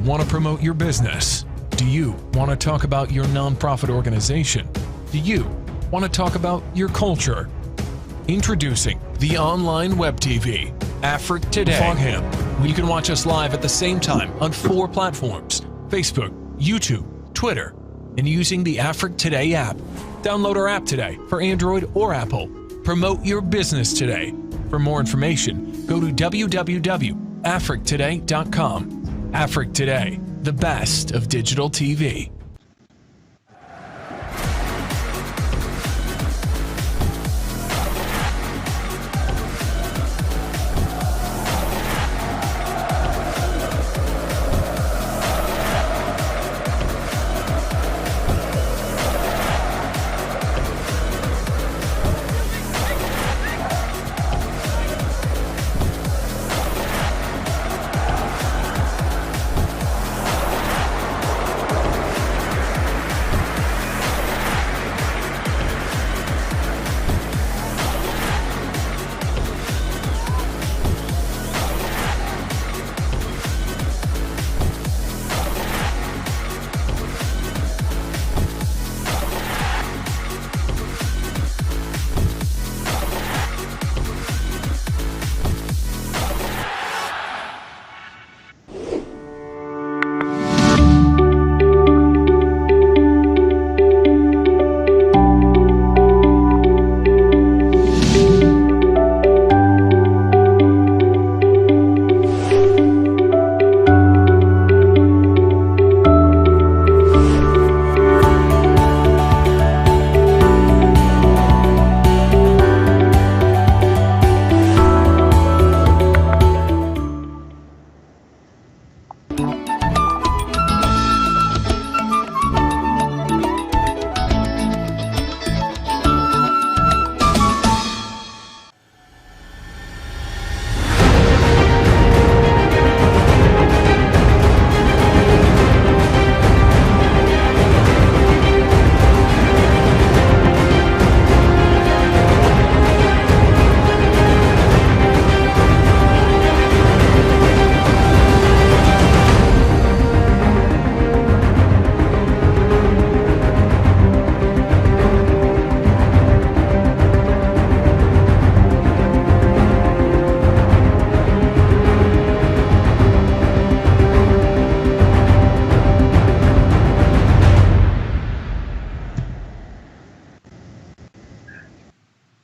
want to promote your business? Do you want to talk about your nonprofit organization? Do you want to talk about your culture? Introducing the online web TV, Afrique Today. Fogham, where you can watch us live at the same time on 4 platforms: Facebook, YouTube, Twitter, and using the Afrique Today app. Download our app today for Android or Apple. Promote your business today. For more information, go to www.afriquetoday.com. Afrique Today, the best of digital TV.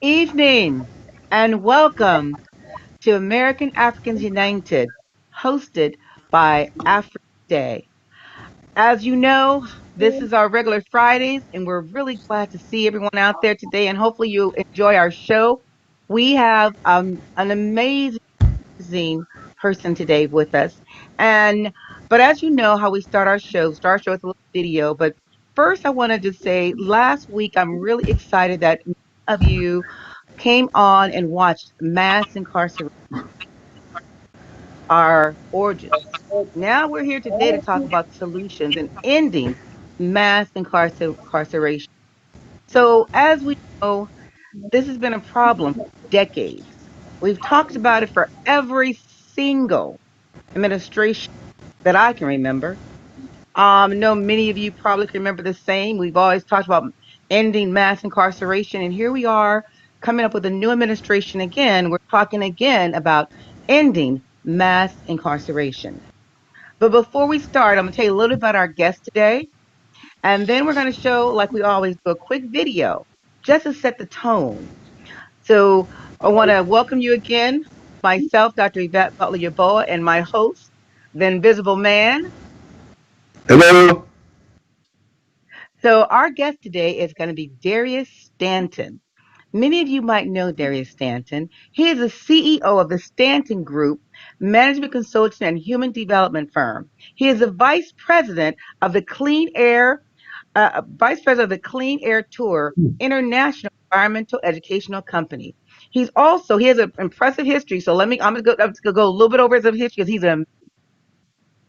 Evening and welcome to American Africans United, hosted by Afrique Today. As you know, this is our regular Fridays, and we're really glad to see everyone out there today, and hopefully you enjoy our show. We have an amazing person today with us. But as you know how we start our show with a little video. But first I wanted to say last week I'm really excited that many of you came on and watched mass incarceration, our origins. Now we're here today to talk about solutions and ending mass incarceration. So as we know, this has been a problem for decades. We've talked about it for every single administration that I can remember. I know many of you probably can remember the same. We've always talked about ending mass incarceration, and here we are coming up with a new administration again. We're talking again about ending mass incarceration. But before we start, I'm going to tell you a little bit about our guest today, and then we're going to show, like we always do, a quick video just to set the tone. So I want to welcome you again, myself, Dr. Yvette Butler-Yaboa, and my host, the Invisible Man. Hello. So our guest today is going to be Darius Stanton. Many of you might know Darius Stanton. He is the CEO of the Stanton Group, management consulting and human development firm. He is the vice president of the Clean Air Tour International Environmental Educational Company. He has an impressive history. So I'm gonna go a little bit over his history because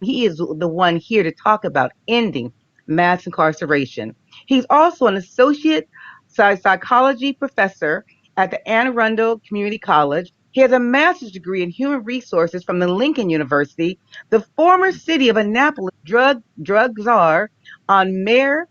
he is the one here to talk about ending mass incarceration. He's also an associate psychology professor at the Anne Arundel Community College. He has a master's degree in human resources from the Lincoln University, the former city of Annapolis drug czar on Mayor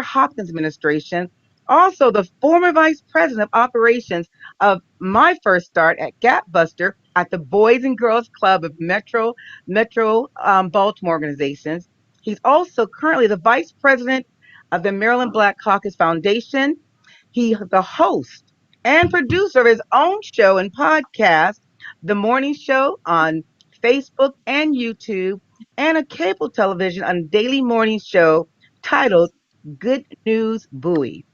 Hopkins' administration, also the former vice president of operations of My First Start at Gapbuster at the Boys and Girls Club of Metro Baltimore organizations. He's also currently the vice president of the Maryland Black Caucus Foundation. He's the host and producer of his own show and podcast, The Morning Show, on Facebook and YouTube, and a cable television on daily morning show titled Good News Buoy.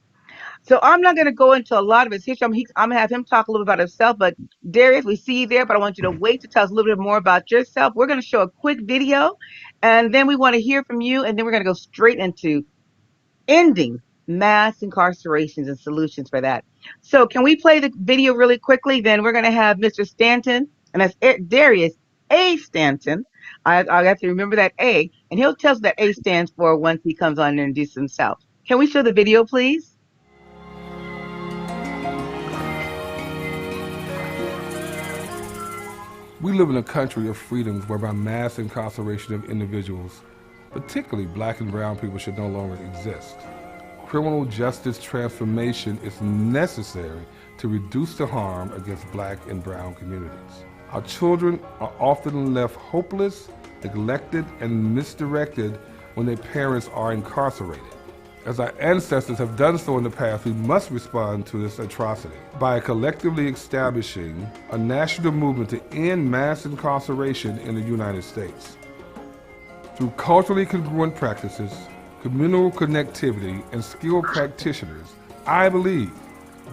So I'm not going to go into a lot of his history. I'm going to have him talk a little bit about himself. But Darius, we see you there, but I want you to wait to tell us a little bit more about yourself. We're going to show a quick video, and then we want to hear from you, and then we're going to go straight into ending mass incarcerations and solutions for that. So can we play the video really quickly? Then we're going to have Mr. Stanton, and that's Darius A. Stanton. I have to remember that A, and he'll tell us what that A stands for once he comes on and introduces himself. Can we show the video, please? We live in a country of freedoms whereby mass incarceration of individuals, particularly black and brown people, should no longer exist. Criminal justice transformation is necessary to reduce the harm against black and brown communities. Our children are often left hopeless, neglected, and misdirected when their parents are incarcerated. As our ancestors have done so in the past, we must respond to this atrocity by collectively establishing a national movement to end mass incarceration in the United States. Through culturally congruent practices, communal connectivity, and skilled practitioners, I believe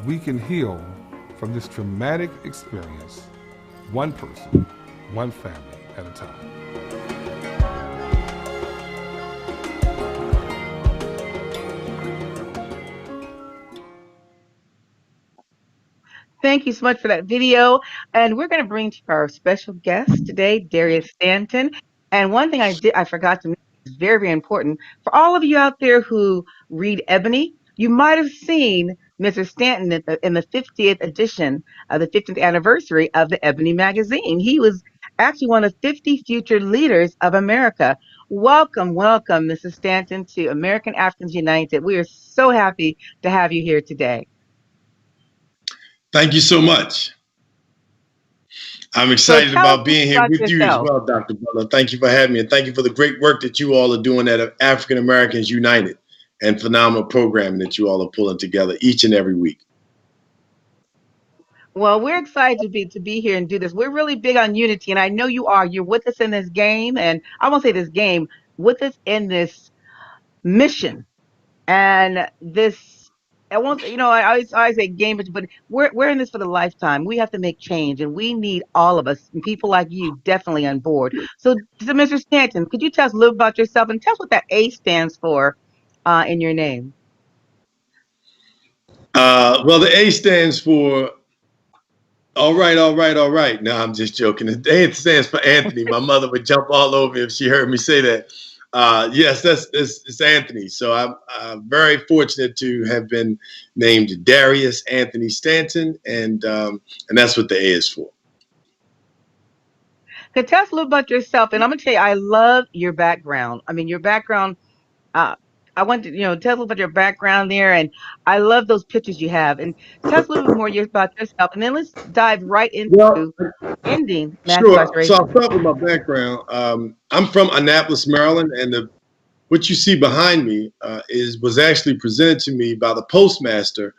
we can heal from this traumatic experience, one person, one family at a time. Thank you so much for that video. And we're going to bring to our special guest today, Darius Stanton. And one thing I forgot to mention is very, very important. For all of you out there who read Ebony, you might have seen Mr. Stanton in the 50th edition of the 50th anniversary of the Ebony magazine. He was actually one of 50 future leaders of America. Welcome, welcome, Mr. Stanton, to American Africans United. We are so happy to have you here today. Thank you so much. I'm excited about being here with you as well, Dr. Butler. Thank you for having me, and thank you for the great work that you all are doing at African Americans United and phenomenal programming that you all are pulling together each and every week. Well, we're excited to be here and do this. We're really big on unity, and I know you are. You're with us in this game, and I won't say this game, with us in this mission and this. I won't, I always say game, but we're in this for the lifetime. We have to make change, and we need all of us, and people like you, definitely on board. So Mr. Stanton, could you tell us a little about yourself and tell us what that A stands for in your name? Well, the A stands for all right, all right, all right. No, I'm just joking. The A stands for Anthony. My mother would jump all over me if she heard me say that. Yes, it's Anthony. So I'm very fortunate to have been named Darius Anthony Stanton, and that's what the A is for. Tell us a little about yourself, and I'm gonna tell you, I love your background. I mean, your background. I want to, tell us a little about your background there, and I love those pictures you have. And tell us a little bit more about yourself, and then let's dive right into ending mass incarceration. So I'll start with my background. I'm from Annapolis, Maryland, and what you see behind me was actually presented to me by the postmaster,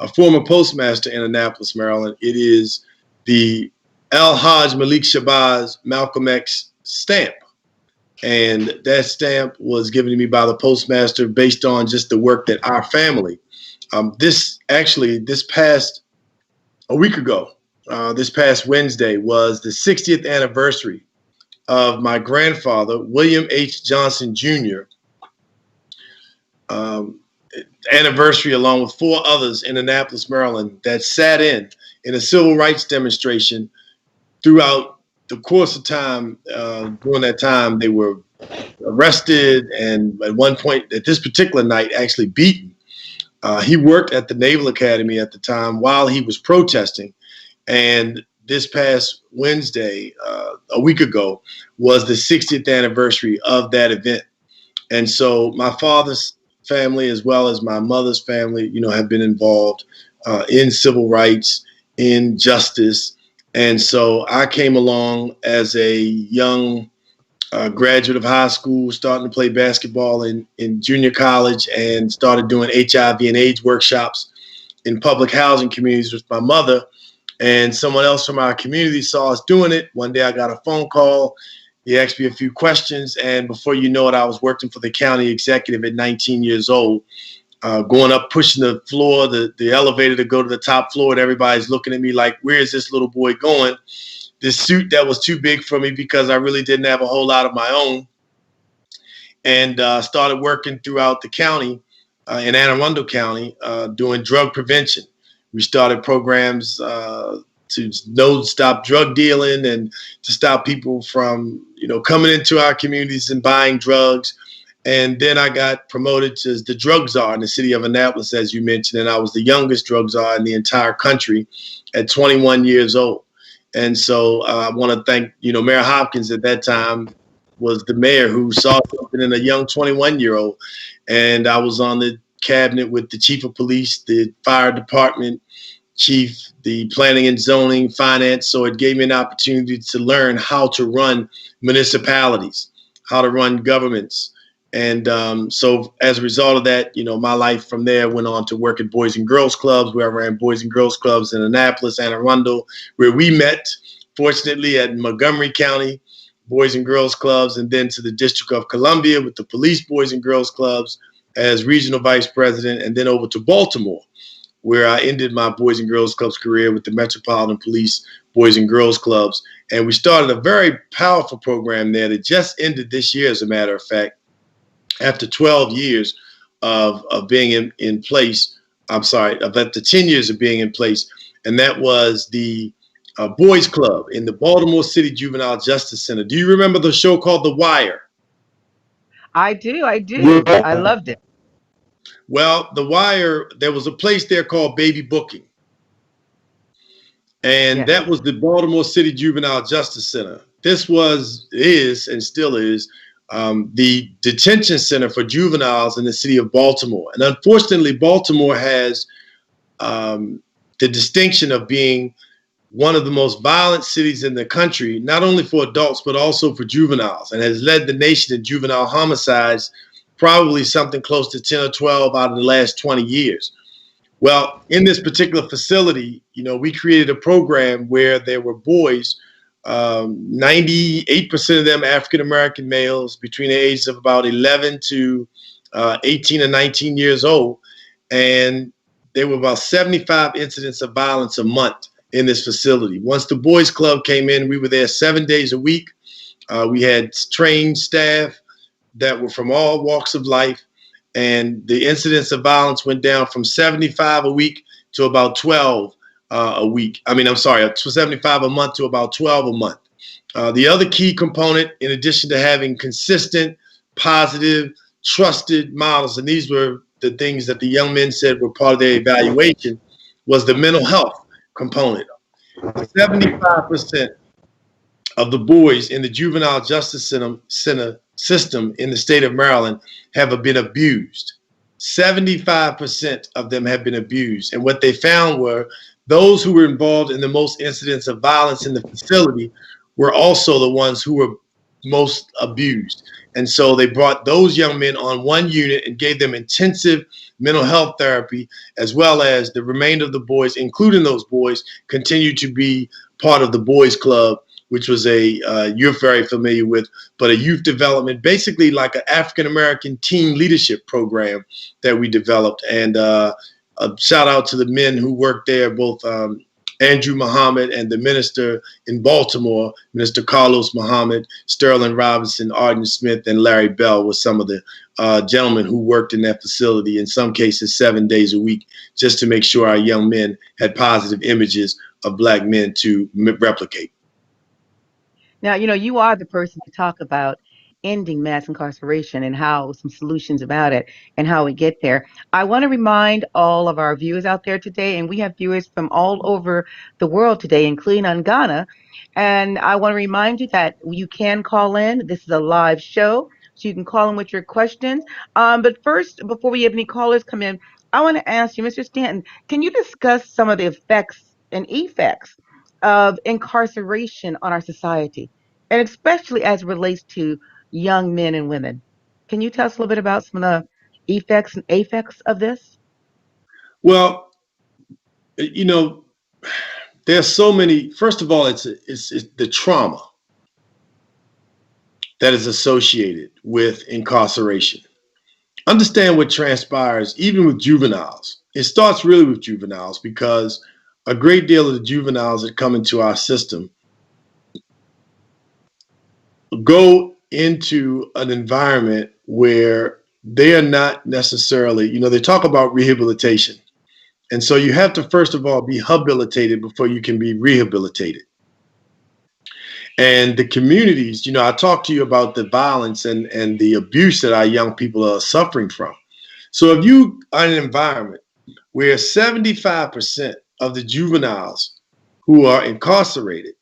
a former postmaster in Annapolis, Maryland. It is the Al-Hajj Malik Shabazz Malcolm X stamp. And that stamp was given to me by the postmaster based on just the work that our family, this past a week ago, this past Wednesday was the 60th anniversary of my grandfather, William H. Johnson Jr., anniversary along with 4 others in Annapolis, Maryland, that sat in a civil rights demonstration throughout the course of time. During that time, they were arrested and at one point, at this particular night, actually beaten. He worked at the Naval Academy at the time while he was protesting. And this past Wednesday, a week ago, was the 60th anniversary of that event. And so my father's family, as well as my mother's family, have been involved in civil rights, in justice. And so I came along as a young graduate of high school, starting to play basketball in junior college, and started doing HIV and AIDS workshops in public housing communities with my mother. And someone else from our community saw us doing it. One day I got a phone call. He asked me a few questions, and before you know it, I was working for the county executive at 19 years old, going up, pushing the floor, the elevator to go to the top floor, and everybody's looking at me like, where is this little boy going? This suit that was too big for me because I really didn't have a whole lot of my own, and started working throughout the county, in Anne Arundel County, doing drug prevention. We started programs to stop drug dealing and to stop people from, coming into our communities and buying drugs. And then I got promoted to the drug czar in the city of Annapolis, as you mentioned, and I was the youngest drug czar in the entire country at 21 years old. And so I want to thank, Mayor Hopkins at that time was the mayor who saw something in a young 21-year-old. And I was on the cabinet with the chief of police, the fire department chief, the planning and zoning, finance. So it gave me an opportunity to learn how to run municipalities, how to run governments. And so as a result of that, my life from there went on to work at Boys and Girls Clubs, where I ran Boys and Girls Clubs in Annapolis, Anne Arundel, where we met, fortunately, at Montgomery County Boys and Girls Clubs, and then to the District of Columbia with the Police Boys and Girls Clubs as regional vice president, and then over to Baltimore, where I ended my Boys and Girls Clubs career with the Metropolitan Police Boys and Girls Clubs. And we started a very powerful program there that just ended this year, as a matter of fact, after 12 years of being in place. I'm sorry, after 10 years of being in place. And that was the Boys Club in the Baltimore City Juvenile Justice Center. Do you remember the show called The Wire? I do. I loved it. Well, The Wire, there was a place there called Baby Booking. And that was the Baltimore City Juvenile Justice Center. This is, and still is, the detention center for juveniles in the city of Baltimore. And unfortunately, Baltimore has the distinction of being one of the most violent cities in the country, not only for adults, but also for juveniles, and has led the nation in juvenile homicides, probably something close to 10 or 12 out of the last 20 years. Well, in this particular facility, we created a program where there were boys, 98% of them African-American males between the ages of about 11 to 18 or 19 years old. And there were about 75 incidents of violence a month in this facility. Once the Boys Club came in, we were there 7 days a week. We had trained staff that were from all walks of life. And the incidents of violence went down from 75 a week to about 12 a week. 75 a month to about 12 a month. The other key component, in addition to having consistent, positive, trusted models, and these were the things that the young men said were part of their evaluation, was the mental health component. 75% of the boys in the juvenile justice center system in the state of Maryland have been abused. 75% of them have been abused. And what they found were those who were involved in the most incidents of violence in the facility were also the ones who were most abused. And so they brought those young men on one unit and gave them intensive mental health therapy, as well as the remainder of the boys, including those boys, continued to be part of the Boys Club, which was you're very familiar with, but a youth development, basically like an African-American teen leadership program that we developed. And a shout out to the men who worked there, both Andrew Muhammad and the minister in Baltimore, Minister Carlos Muhammad, Sterling Robinson, Arden Smith, and Larry Bell were some of the gentlemen who worked in that facility, in some cases 7 days a week, just to make sure our young men had positive images of Black men to replicate. Now, you are the person to talk about ending mass incarceration and how some solutions about it and how we get there. I want to remind all of our viewers out there today, and we have viewers from all over the world today, including on Ghana. And I want to remind you that you can call in. This is a live show, so you can call in with your questions. But first, before we have any callers come in, I want to ask you, Mr. Stanton, can you discuss some of the effects and effects of incarceration on our society, and especially as it relates to young men and women? Can you tell us a little bit about some of the effects and affects of this? Well, there's so many. First of all, it's the trauma that is associated with incarceration. Understand what transpires even with juveniles. It starts really with juveniles because a great deal of the juveniles that come into our system go into an environment where they are not necessarily, they talk about rehabilitation. And so you have to, first of all, be habilitated before you can be rehabilitated. And the communities, I talked to you about the violence and the abuse that our young people are suffering from. So if you are in an environment where 75% of the juveniles who are incarcerated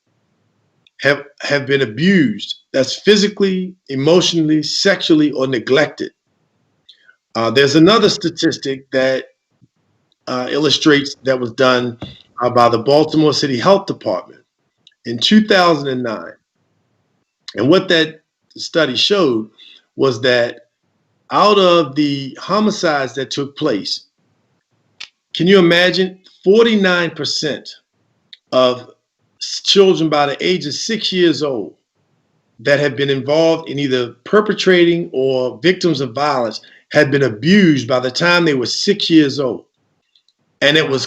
have been abused, that's physically, emotionally, sexually, or neglected. There's another statistic that illustrates that was done by the Baltimore City Health Department in 2009. And what that study showed was that out of the homicides that took place, can you imagine 49% of children by the age of 6 years old that had been involved in either perpetrating or victims of violence had been abused by the time they were 6 years old. And it was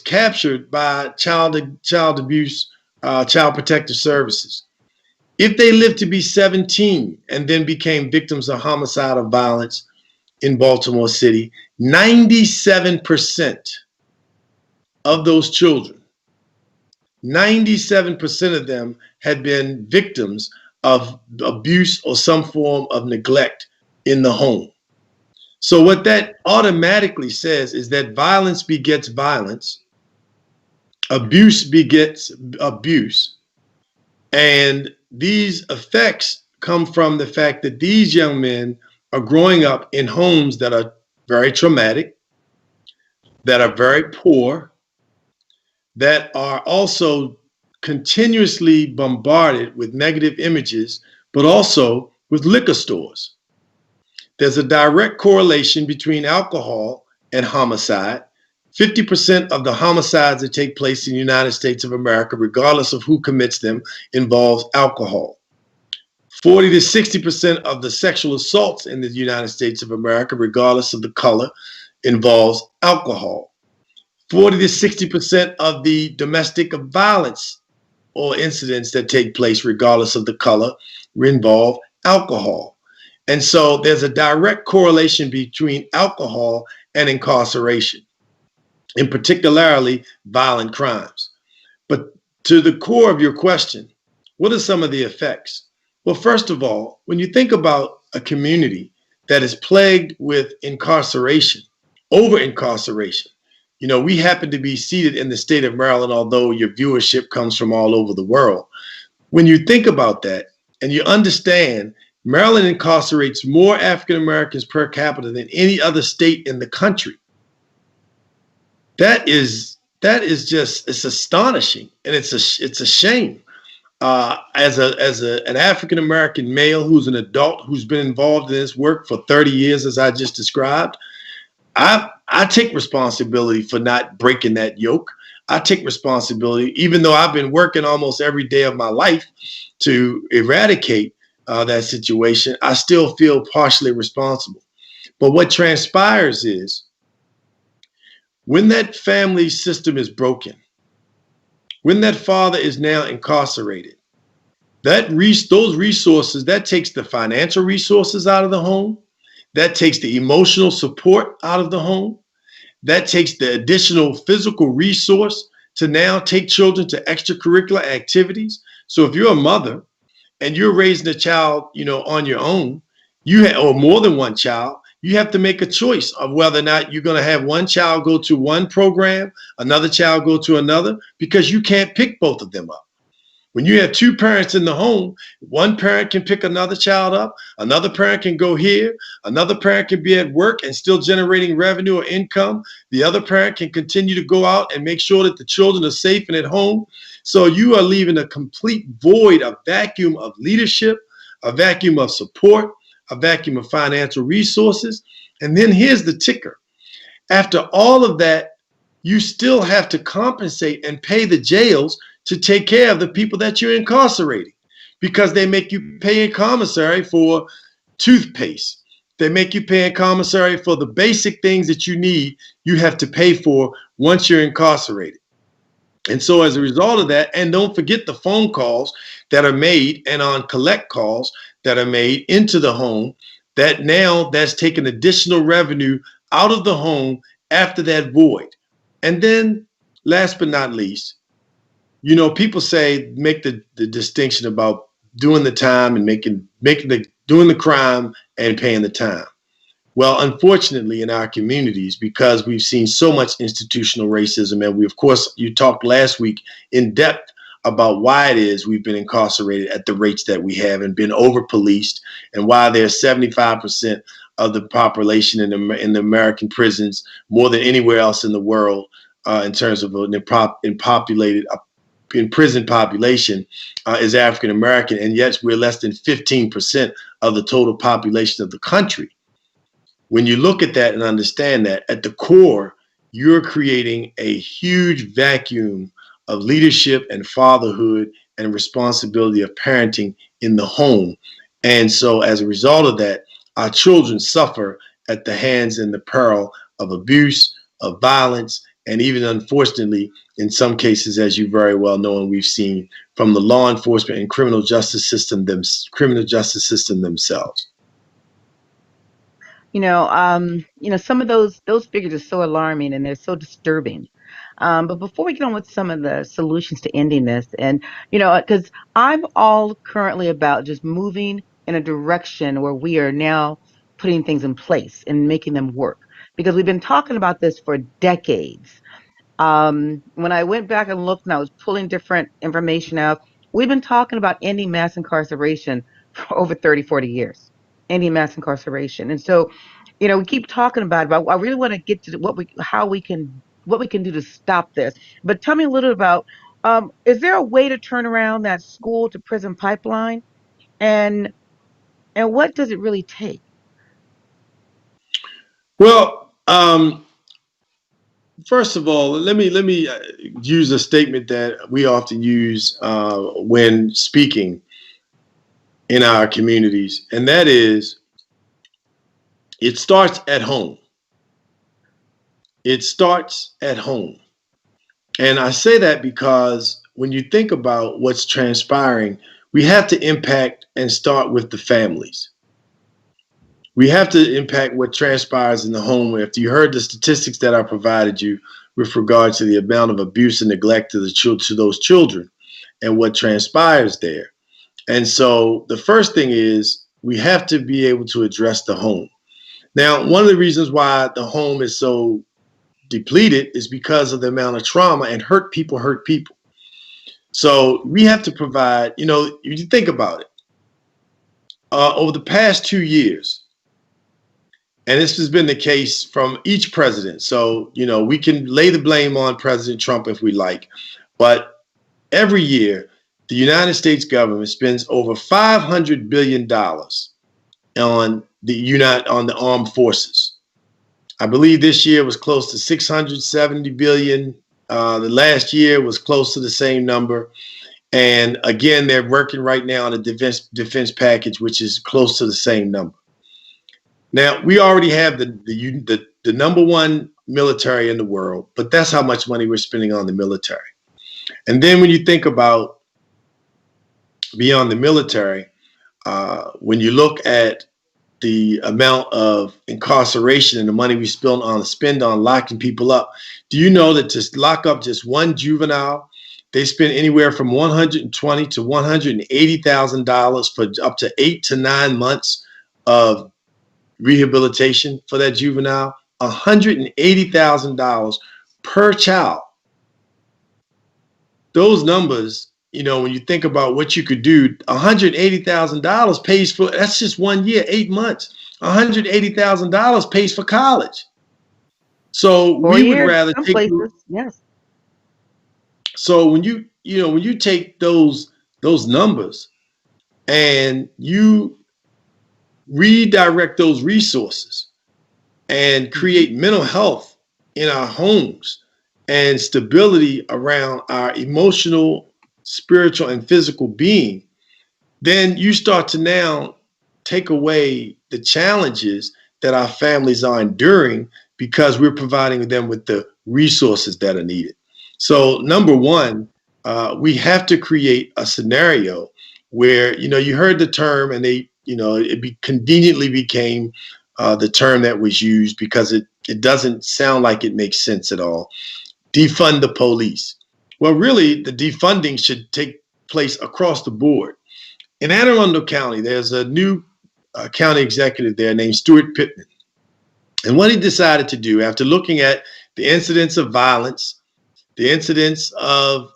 captured by child abuse, child protective services. If they lived to be 17 and then became victims of homicidal violence in Baltimore City, 97% of those children, 97% of them had been victims of abuse or some form of neglect in the home. So what that automatically says is that violence begets violence, abuse begets abuse, and these effects come from the fact that these young men are growing up in homes that are very traumatic, that are very poor, that are also continuously bombarded with negative images, but also with liquor stores. There's a direct correlation between alcohol and homicide. 50% of the homicides that take place in the United States of America, regardless of who commits them, involves alcohol. 40 to 60% of the sexual assaults in the United States of America, regardless of the color, involves alcohol. 40 to 60% of the domestic violence or incidents that take place, regardless of the color, involve alcohol. And so there's a direct correlation between alcohol and incarceration, in particularly violent crimes. But to the core of your question, what are some of the effects? Well, first of all, when you think about a community that is plagued with incarceration, over incarceration, we happen to be seated in the state of Maryland, although your viewership comes from all over the world. When you think about that and you understand Maryland incarcerates more African Americans per capita than any other state in the country, that is just, it's astonishing, and it's a shame. As an African American male who's an adult who's been involved in this work for 30 years, as I just described, I take responsibility for not breaking that yoke. I take responsibility, even though I've been working almost every day of my life to eradicate that situation. I still feel partially responsible. But what transpires is when that family system is broken, when that father is now incarcerated, those resources, that takes the financial resources out of the home, that takes the emotional support out of the home, that takes the additional physical resource to now take children to extracurricular activities. So if you're a mother and you're raising a child, on your own, or more than one child, you have to make a choice of whether or not you're going to have one child go to one program, another child go to another, because you can't pick both of them up. When you have two parents in the home, one parent can pick another child up, another parent can go here, another parent can be at work and still generating revenue or income. The other parent can continue to go out and make sure that the children are safe and at home. So you are leaving a complete void, a vacuum of leadership, a vacuum of support, a vacuum of financial resources. And then here's the ticker. After all of that, you still have to compensate and pay the jails to take care of the people that you're incarcerating, because they make you pay in commissary for toothpaste. They make you pay in commissary for the basic things that you need, you have to pay for once you're incarcerated. And so as a result of that, and don't forget the phone calls that are made and on collect calls that are made into the home, that's taken additional revenue out of the home after that void. And then last but not least, people say, make the distinction about doing the time and doing the crime and paying the time. Well, unfortunately, in our communities, because we've seen so much institutional racism, and you talked last week in depth about why it is we've been incarcerated at the rates that we have and been over-policed, and why there's 75% of the population in the American prisons, more than anywhere else in the world, in terms of in prison population is African American, and yet we're less than 15% of the total population of the country. When you look at that and understand that, at the core, you're creating a huge vacuum of leadership and fatherhood and responsibility of parenting in the home. And so as a result of that, our children suffer at the hands and the peril of abuse, of violence, and even unfortunately, in some cases, as you very well know, and we've seen from the law enforcement and criminal justice system themselves. Some of those figures are so alarming and they're so disturbing. But before we get on with some of the solutions to ending this, and because I'm all currently about just moving in a direction where we are now putting things in place and making them work, because we've been talking about this for decades. When I went back and looked and I was pulling different information out, we've been talking about ending mass incarceration for over 30, 40 years, ending mass incarceration. And so, we keep talking about it, but I really want to get to what we can do to stop this. But tell me a little about, is there a way to turn around that school to prison pipeline? And what does it really take? Well, first of all, let me use a statement that we often use when speaking in our communities, and that is, it starts at home. It starts at home. And I say that because when you think about what's transpiring, we have to impact and start with the families. We have to impact what transpires in the home. If you heard the statistics that I provided you with regard to the amount of abuse and neglect to those children and what transpires there. And so the first thing is we have to be able to address the home. Now, one of the reasons why the home is so depleted is because of the amount of trauma, and hurt people hurt people. So we have to provide, you think about it, over the past 2 years, and this has been the case from each president. So, we can lay the blame on President Trump if we like, but every year, the United States government spends over $500 billion on the armed forces. I believe this year was close to $670 billion. The last year was close to the same number. And again, they're working right now on a defense package, which is close to the same number. Now, we already have the number one military in the world, but that's how much money we're spending on the military. And then when you think about beyond the military, when you look at the amount of incarceration and the money we spend on locking people up, do you know that to lock up just one juvenile, They spend anywhere from $120,000 to $180,000 for up to 8 to 9 months of rehabilitation for that juvenile. $180,000 per child. Those numbers, when you think about what you could do, $180,000 pays for, that's just 1 year, 8 months. $180,000 pays for college. So 4 we would years, rather some take. places, yes. So when you take those numbers and you redirect those resources and Mhm. create mental health in our homes and stability around our emotional, spiritual, and physical being, then you start to now take away the challenges that our families are enduring because we're providing them with the resources that are needed. So, number one, we have to create a scenario where, you heard the term and conveniently became the term that was used because it doesn't sound like it makes sense at all. Defund the police. Well, really, the defunding should take place across the board. In Anne Arundel County, there's a new county executive there named Stuart Pittman. And what he decided to do after looking at the incidents of violence, the incidents of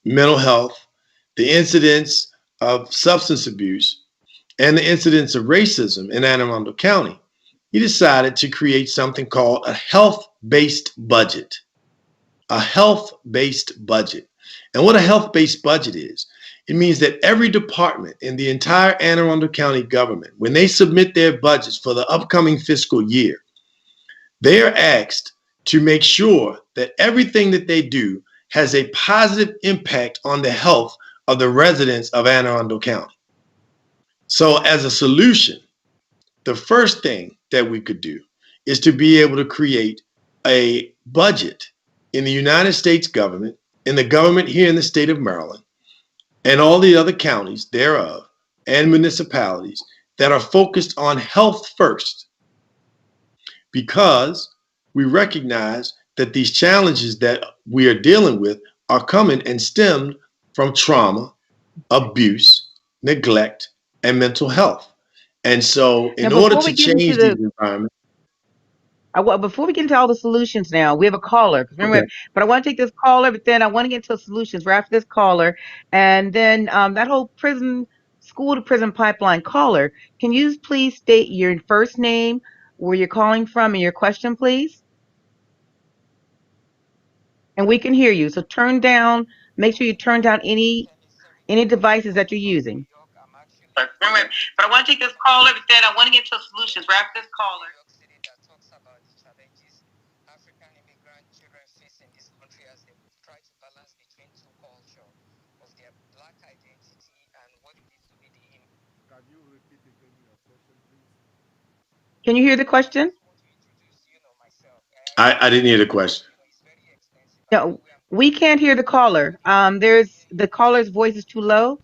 mental health, the incidents of substance abuse, and the incidents of racism in Anne Arundel County, he decided to create something called a health-based budget. A health-based budget. And what a health-based budget is, it means that every department in the entire Anne Arundel County government, when they submit their budgets for the upcoming fiscal year, they are asked to make sure that everything that they do has a positive impact on the health of the residents of Anne Arundel County. So as a solution, the first thing that we could do is to be able to create a budget in the United States government, in the government here in the state of Maryland, and all the other counties thereof, and municipalities that are focused on health first, because we recognize that these challenges that we are dealing with are coming and stemmed from trauma, abuse, neglect, and mental health. And so, Now, in order to change these environments, before we get into all the solutions now, we have a caller. 'Cause okay. remember, but I want to take this caller, but then I want to get into solutions. We're after this caller. And then that whole school to prison pipeline caller, can you please state your first name, where you're calling from, and your question, please? And we can hear you. So make sure you turn down any devices that you're using. But I want to take this caller, but then I want to get to solutions. We're after this caller. Can you hear the question? I didn't hear the question. No, we can't hear the caller. There's the caller's voice is too low.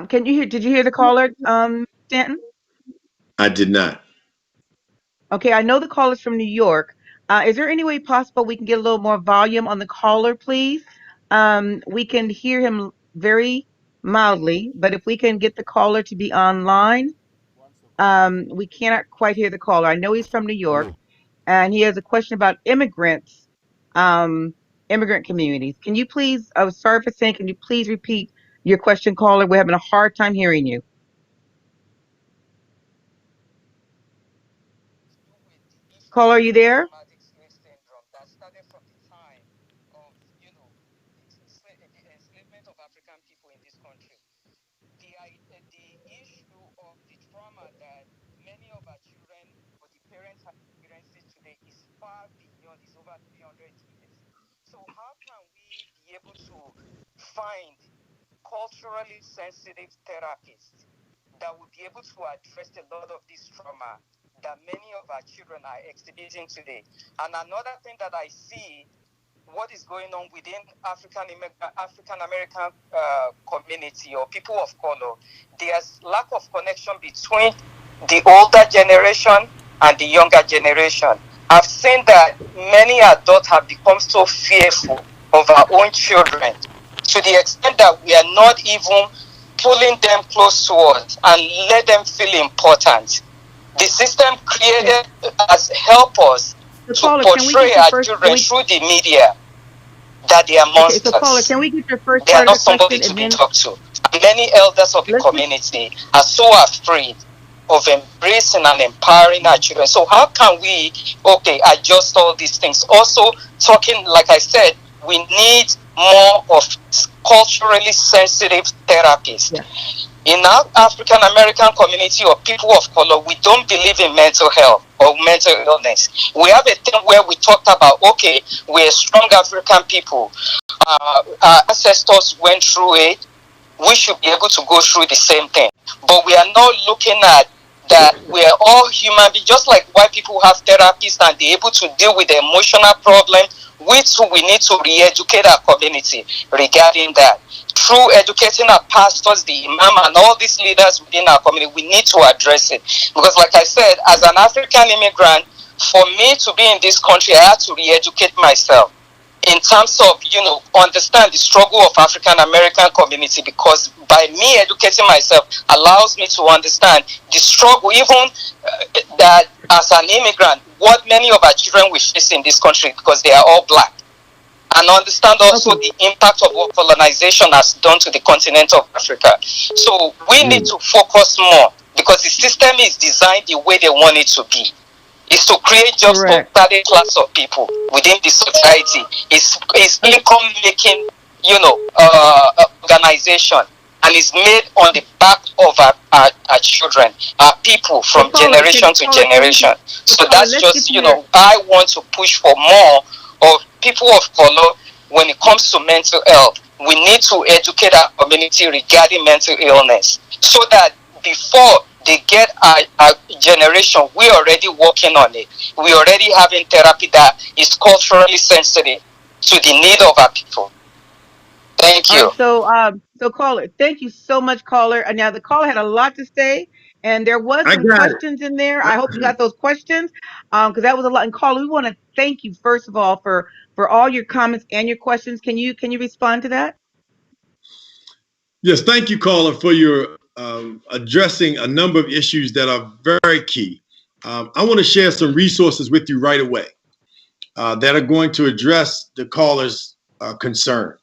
Can you hear? Did you hear the caller, Stanton? I did not. Okay, I know the caller's from New York. Is there any way possible we can get a little more volume on the caller, please? We can hear him very mildly, but if we can get the caller to be online, we cannot quite hear the caller. I know he's from New York, and he has a question about immigrants, um, immigrant communities. Can you please? I'm sorry for saying. Can you please repeat your question, caller? We're having a hard time hearing you. Caller, are you there? far beyond, it's over 300 years. So how can we be able to find culturally sensitive therapists that will be able to address a lot of this trauma that many of our children are exhibiting today? And another thing that I see, what is going on within African American community or people of color, there's lack of connection between the older generation and the younger generation. I've seen that many adults have become so fearful of our own children to the extent that we are not even pulling them close to us and let them feel important. The system created has helped us to portray our children through the media that they are monsters. Okay, so caller, can we get your first they are part of not the somebody question to be talked to. And many elders of the community are so afraid of embracing and empowering our children. So how can we, adjust all these things? Also, talking, like I said, we need more of culturally sensitive therapists. Yeah. In our African American community or people of color, we don't believe in mental health or mental illness. We have a thing where we talked about, we're strong African people. Our ancestors went through it. We should be able to go through the same thing. But we are not looking at that we are all human beings, just like white people have therapists and they're able to deal with the emotional problem. We too, we need to re-educate our community regarding that. Through educating our pastors, the imam, and all these leaders within our community, we need to address it. Because like I said, as an African immigrant, for me to be in this country, I had to re-educate myself in terms of, understand the struggle of African American community, because by me educating myself allows me to understand the struggle, even that as an immigrant, what many of our children will face in this country because they are all black. And understand also the impact of what colonization has done to the continent of Africa. So we need to focus more because the system is designed the way they want it to be. Is to create jobs for certain class of people within the society. It's income making, organization, and is made on the back of our children, our people, from generation to generation. So that's just, I want to push for more of people of color when it comes to mental health. We need to educate our community regarding mental illness so that before they get our generation, we're already working on it. We're already having therapy that is culturally sensitive to the need of our people. Thank you. So caller, thank you so much, caller. And now the caller had a lot to say, and there was some questions in there. I hope you got those questions, because that was a lot. And caller, we want to thank you first of all for all your comments and your questions. Can you respond to that? Yes, thank you, caller, for your addressing a number of issues that are very key. I want to share some resources with you right away that are going to address the caller's concern.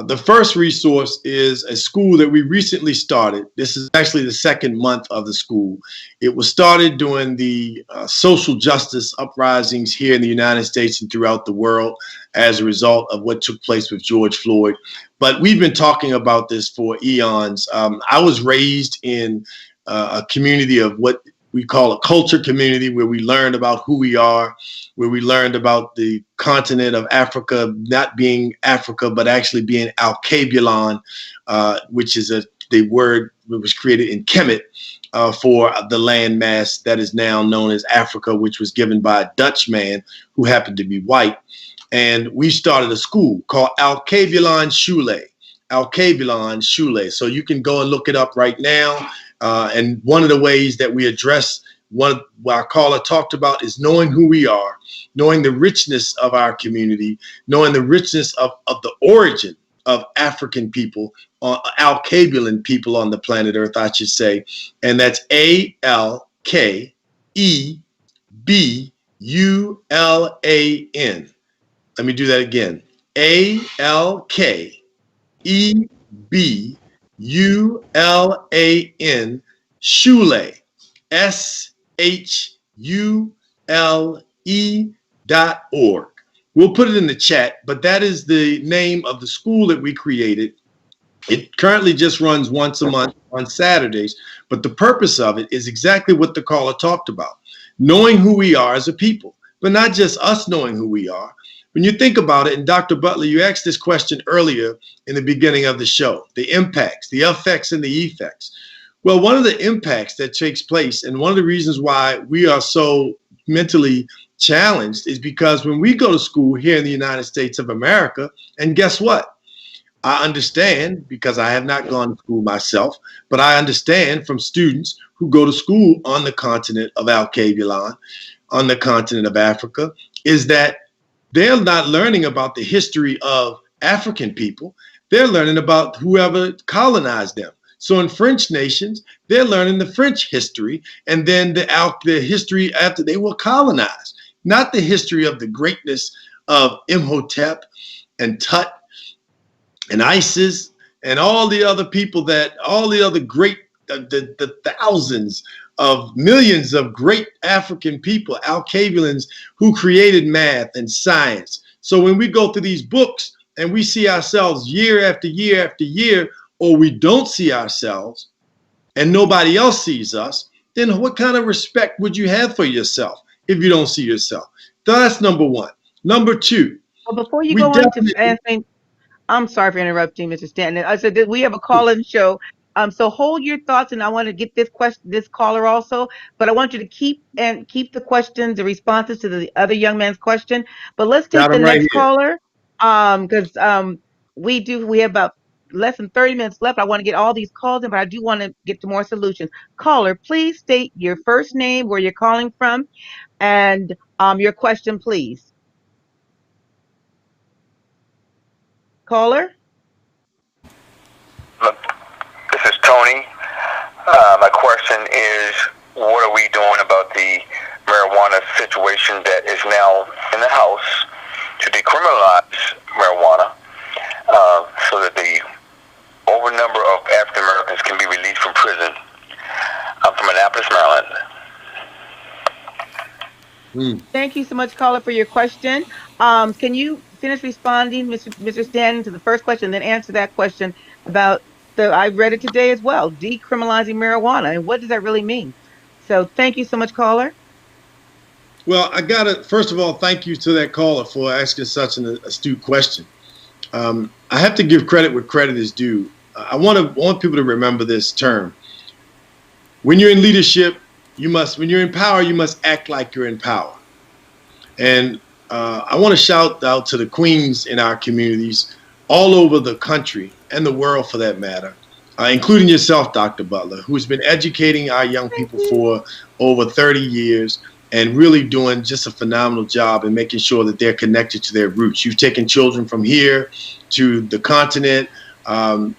The first resource is a school that we recently started. This is actually the second month of the school. It was started during the social justice uprisings here in the United States and throughout the world as a result of what took place with George Floyd. But we've been talking about this for eons. I was raised in a community of what we call a culture community, where we learned about who we are, where we learned about the continent of Africa not being Africa, but actually being Al-Kabulan, which is the word that was created in Kemet for the landmass that is now known as Africa, which was given by a Dutch man who happened to be white. And we started a school called Al-Kabulan Shule. Al-Kabulan Shule. So you can go and look it up right now. And one of the ways that we address what our caller talked about is knowing who we are, knowing the richness of our community, knowing the richness of the origin of African people, Al-Kabulan people on the planet Earth, I should say. And that's ALKEBULAN. Let me do that again. ALKEBULAN, Shule, SHULE.org. We'll put it in the chat, but that is the name of the school that we created. It currently just runs once a month on Saturdays, but the purpose of it is exactly what the caller talked about. Knowing who we are as a people, but not just us knowing who we are. When you think about it, and Dr. Butler, you asked this question earlier in the beginning of the show, the impacts, the effects and the effects. Well, one of the impacts that takes place, and one of the reasons why we are so mentally challenged, is because when we go to school here in the United States of America, and guess what? I understand, because I have not gone to school myself, but I understand from students who go to school on the continent of Okaru-Bisant, on the continent of Africa, is that they're not learning about the history of African people. They're learning about whoever colonized them. So in French nations, they're learning the French history, and then the history after they were colonized, not the history of the greatness of Imhotep and Tut and Isis and all the other people all the other great, the thousands of millions of great African people, Alcavians, who created math and science. So when we go through these books and we see ourselves year after year after year, or we don't see ourselves and nobody else sees us, then what kind of respect would you have for yourself if you don't see yourself? So that's number one. Number two. Well, before you go on to answering, I'm sorry for interrupting, Mr. Stanton. I said that we have a call-in show. So hold your thoughts, and I want to get this caller also. But I want you to keep the questions, the responses to the other young man's question. But let's take the next caller, because we have about less than 30 minutes left. I want to get all these calls in, but I do want to get to more solutions. Caller, please state your first name, where you're calling from, and your question, please. Caller? This is Tony. My question is, what are we doing about the marijuana situation that is now in the House to decriminalize marijuana so that the over number of African Americans can be released from prison? I'm from Annapolis, Maryland. Thank you so much, caller, for your question. Can you finish responding, Mr. Stanton, to the first question, then answer that question about I read it today as well, decriminalizing marijuana, and what does that really mean? So thank you so much, caller. Well, I got to, first of all, thank you to that caller for asking such an astute question. I have to give credit where credit is due. I want people to remember this term. When you're in leadership, when you're in power, you must act like you're in power. And I want to shout out to the queens in our communities all over the country and the world, for that matter, including yourself, Dr. Butler, who's been educating our young people for over 30 years and really doing just a phenomenal job in making sure that they're connected to their roots. You've taken children from here to the continent.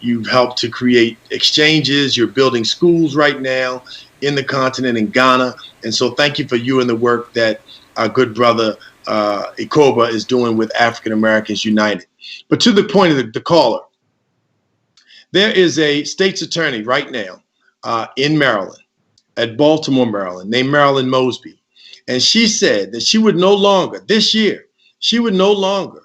You've helped to create exchanges. You're building schools right now in the continent in Ghana. And so thank you for you and the work that our good brother Ikoba is doing with African Americans United. But to the point of the caller, there is a state's attorney right now in Maryland, at Baltimore, Maryland, named Marilyn Mosby. And she said that she would no longer, this year, she would no longer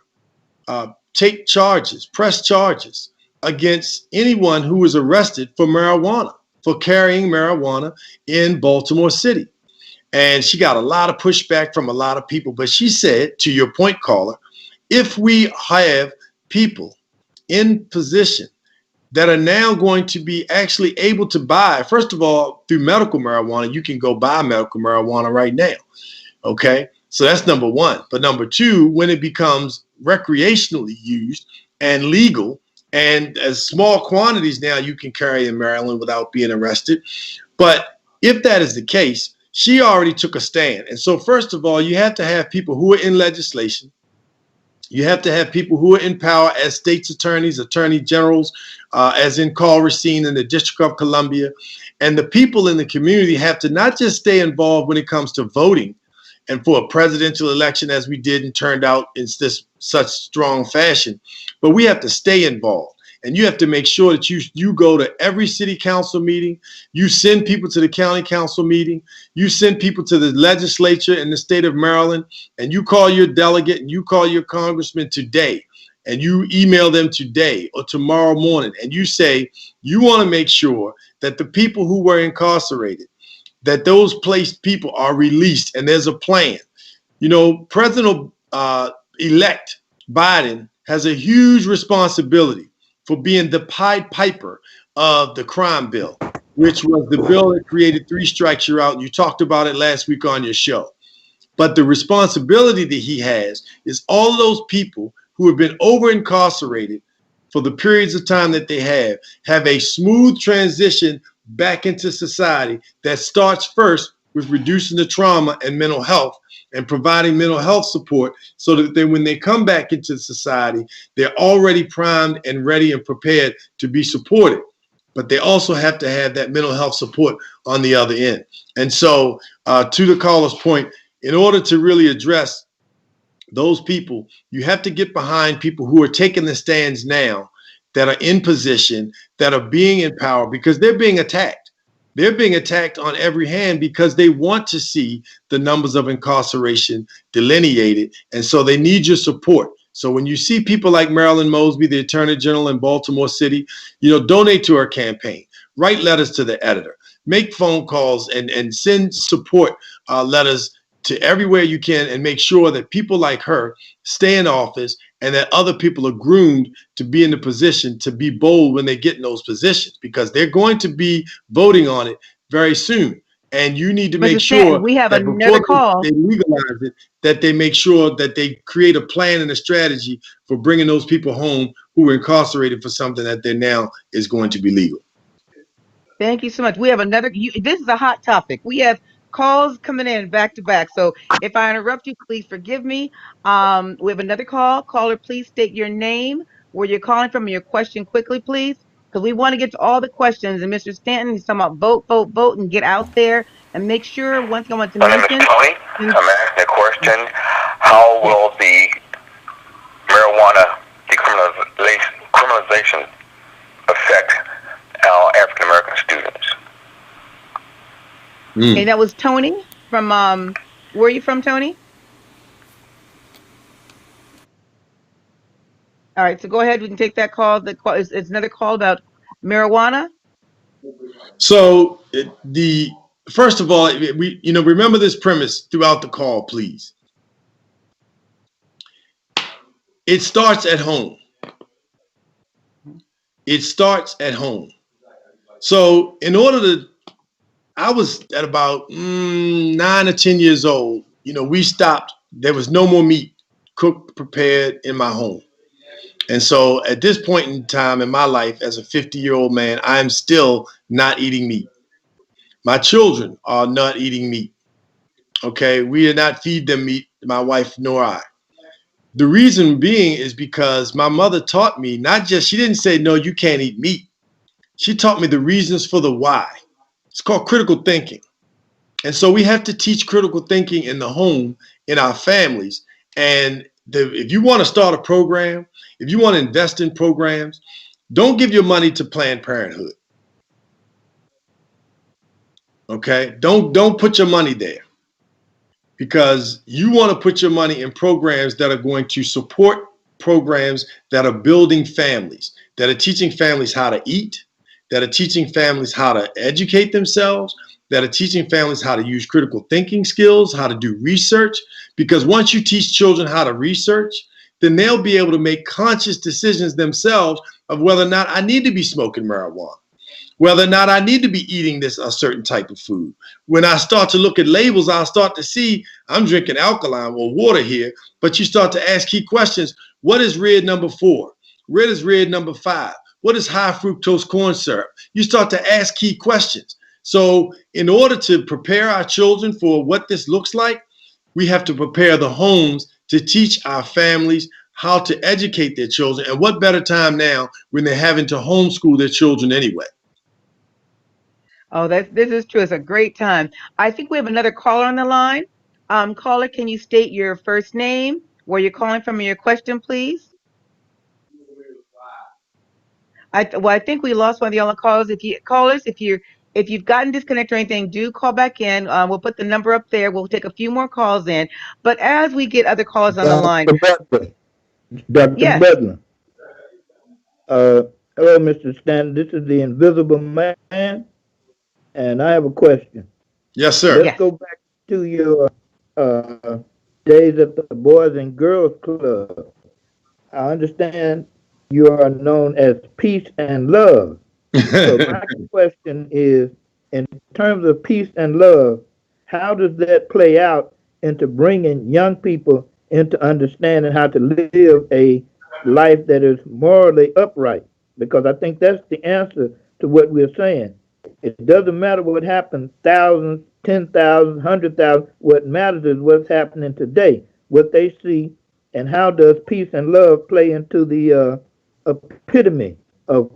press charges against anyone who was arrested for marijuana, for carrying marijuana in Baltimore City. And she got a lot of pushback from a lot of people. But she said, to your point, caller, if we have people in position that are now going to be actually able to buy, first of all, through medical marijuana, you can go buy medical marijuana right now. Okay, so that's number one. But number two, when it becomes recreationally used and legal, and as small quantities now you can carry in Maryland without being arrested. But if that is the case, she already took a stand. And so first of all, you have to have people who are in legislation. You have to have people who are in power as state's attorneys, attorney generals, as in Carl Racine in the District of Columbia. And the people in the community have to not just stay involved when it comes to voting and for a presidential election, as we did and turned out in such strong fashion, but we have to stay involved. And you have to make sure that you go to every city council meeting, you send people to the county council meeting, you send people to the legislature in the state of Maryland, and you call your delegate and you call your congressman today, and you email them today or tomorrow morning, and you say you want to make sure that the people who were incarcerated, that those placed people are released, and there's a plan. President-elect Biden has a huge responsibility for being the Pied Piper of the crime bill, which was the bill that created 3 strikes you're out. And you talked about it last week on your show. But the responsibility that he has is all those people who have been over incarcerated for the periods of time that they have a smooth transition back into society that starts first with reducing the trauma and mental health and providing mental health support so that then when they come back into society, they're already primed and ready and prepared to be supported. But they also have to have that mental health support on the other end. And so to the caller's point, in order to really address those people, you have to get behind people who are taking the stands now, that are in position, that are being empowered, because they're being attacked. They're being attacked on every hand because they want to see the numbers of incarceration delineated. And so they need your support. So when you see people like Marilyn Mosby, the Attorney General in Baltimore City, donate to her campaign, write letters to the editor, make phone calls and send support letters to everywhere you can, and make sure that people like her stay in office and that other people are groomed to be in the position to be bold when they get in those positions, because they're going to be voting on it very soon. And you need to make sure we have that another call. they legalize it, that they make sure that they create a plan and a strategy for bringing those people home who were incarcerated for something that they now is going to be legal. Thank you so much. We have another, this is a hot topic. We have calls coming in back to back. So if I interrupt you, please forgive me. We have another call. Caller, please state your name, where you're calling from, and your question quickly, please, because we want to get to all the questions. And Mr. Stanton, he's talking about vote, vote, vote, and get out there and make sure. Once I want to mention. My name is Tony. I'm asking a question. How will the marijuana decriminalization affect our African American students? And that was Tony from, where are you from, Tony? All right, so go ahead. We can take that call. It's another call about marijuana. So first of all, we remember this premise throughout the call, please. It starts at home. It starts at home. So I was at about 9 or 10 years old. We stopped. There was no more meat cooked, prepared in my home. And so at this point in time in my life, as a 50-year-old man, I am still not eating meat. My children are not eating meat. Okay, we did not feed them meat, my wife nor I. The reason being is because my mother taught me, she didn't say, no, you can't eat meat. She taught me the reasons for the why. It's called critical thinking. And so we have to teach critical thinking in the home, in our families. And if you want to start a program, if you want to invest in programs, don't give your money to Planned Parenthood. Okay? Don't put your money there, because you want to put your money in programs that are going to support programs that are building families, that are teaching families how to eat, that are teaching families how to educate themselves, that are teaching families how to use critical thinking skills, how to do research. Because once you teach children how to research, then they'll be able to make conscious decisions themselves of whether or not I need to be smoking marijuana, whether or not I need to be eating a certain type of food. When I start to look at labels, I'll start to see I'm drinking alkaline or water here, but you start to ask key questions. What is red number 4? What is red number 5? What is high fructose corn syrup? You start to ask key questions. So in order to prepare our children for what this looks like, we have to prepare the homes to teach our families how to educate their children. And what better time now when they're having to homeschool their children anyway? Oh, this is true. It's a great time. I think we have another caller on the line. Caller, can you state your first name, where you're calling from, and your question, please? I think we lost one of the other callers. If you've gotten disconnected or anything, do call back in. We'll put the number up there. We'll take a few more calls in. But as we get other callers on the line, Dr. Yes. Butler. Hello, Mr. Stanton. This is the Invisible Man, and I have a question. Yes, sir. Let's go back to your days at the Boys and Girls Club. I understand you are known as Peace and Love. So my question is, in terms of peace and love, how does that play out into bringing young people into understanding how to live a life that is morally upright? Because I think that's the answer to what we're saying. It doesn't matter what happens, thousands, 10,000, 100,000. What matters is what's happening today, what they see, and how does peace and love play into the epitome of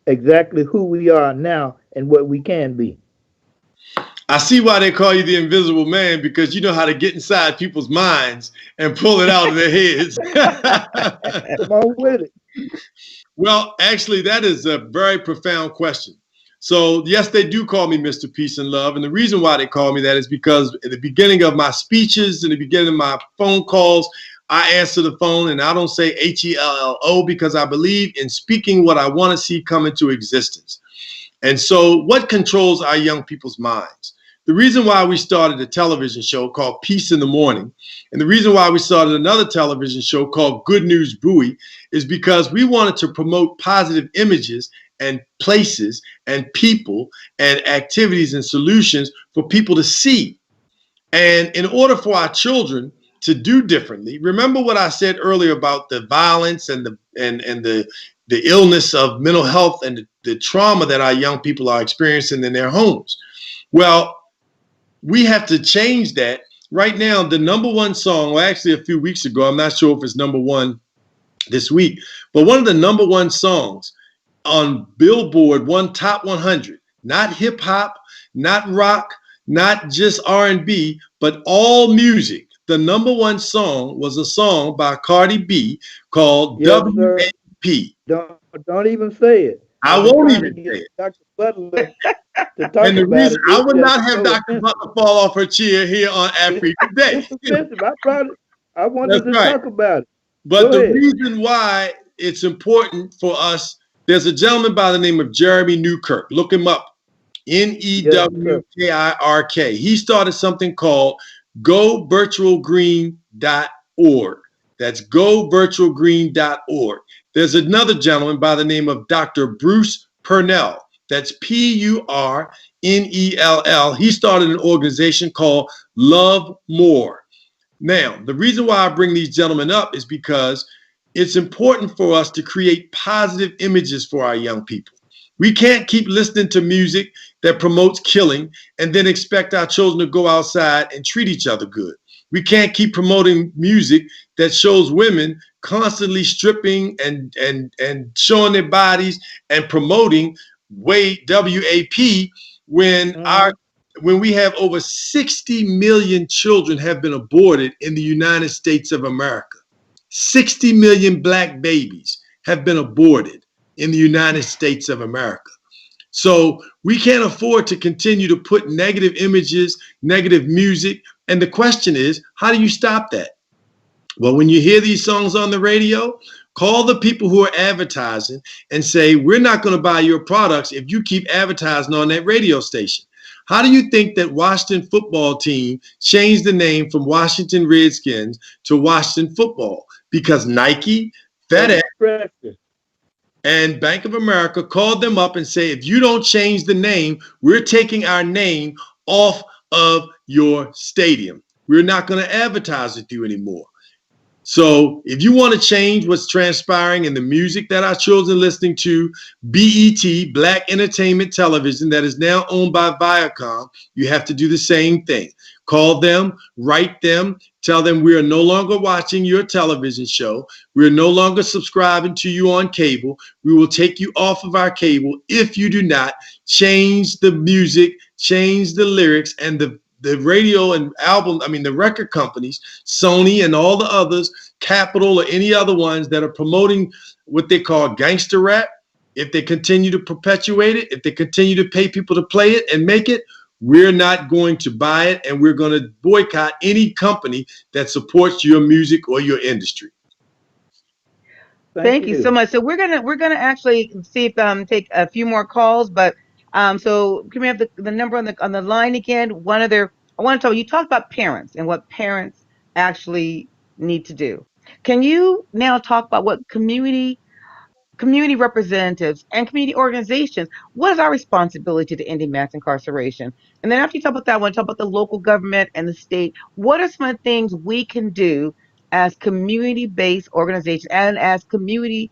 exactly who we are now and what we can be. I see why they call you the invisible man, because you know how to get inside people's minds and pull it out of their heads. Come on with it. Well, actually, that is a very profound question. So, yes, they do call me Mr. Peace and Love. And the reason why they call me that is because at the beginning of my speeches, in the beginning of my phone calls, I answer the phone and I don't say HELLO, because I believe in speaking what I want to see come into existence. And so what controls our young people's minds? The reason why we started a television show called Peace in the Morning, and the reason why we started another television show called Good News Buoy, is because we wanted to promote positive images and places and people and activities and solutions for people to see. And in order for our children to do differently, remember what I said earlier about the violence and the illness of mental health and the trauma that our young people are experiencing in their homes. Well, we have to change that. Right now, the number one song, well, actually a few weeks ago, I'm not sure if it's number one this week, but one of the number one songs on Billboard Top 100, not hip hop, not rock, not just R&B, but all music. The number one song was a song by Cardi B called WAP. Don't even say it. I won't even say it. Dr. Butler to talk and the about reason it, I would not have so Dr. Butler fall off her chair here on Afrique Today. It's offensive. I wanted to talk about it. But the reason why it's important for us, there's a gentleman by the name of Jeremy Newkirk. Look him up. Newkirk. He started something called GoVirtualGreen.org. That's GoVirtualGreen.org. There's another gentleman by the name of Dr. Bruce Purnell. That's Purnell. He started an organization called Love More. Now, the reason why I bring these gentlemen up is because it's important for us to create positive images for our young people. We can't keep listening to music that promotes killing and then expect our children to go outside and treat each other good. We can't keep promoting music that shows women constantly stripping and showing their bodies and promoting WAP when we have over 60 million children have been aborted in the United States of America. 60 million black babies have been aborted in the United States of America. So we can't afford to continue to put negative images, negative music. And the question is, how do you stop that? Well, when you hear these songs on the radio, call the people who are advertising and say, we're not going to buy your products if you keep advertising on that radio station. How do you think that Washington football team changed the name from Washington Redskins to Washington Football? Because Nike, FedEx, and Bank of America called them up and say, if you don't change the name, we're taking our name off of your stadium. We're not going to advertise with you anymore. So if you want to change what's transpiring in the music that our children are listening to, BET, Black Entertainment Television, that is now owned by Viacom, you have to do the same thing. Call them, write them, tell them we are no longer watching your television show. We are no longer subscribing to you on cable. We will take you off of our cable if you do not change the music, change the lyrics, and the radio and the record companies, Sony and all the others, Capitol or any other ones that are promoting what they call gangster rap. If they continue to perpetuate it, if they continue to pay people to play it and make it, we're not going to buy it, and we're going to boycott any company that supports your music or your industry. Thank you so much. So we're gonna actually see if take a few more calls, but so can we have the number on the line again? I want to tell you talked about parents and what parents actually need to do. Can you now talk about what community representatives and community organizations, what is our responsibility to ending mass incarceration? And then after you talk about that, I want to talk about the local government and the state. What are some of the things we can do as community-based organizations and as community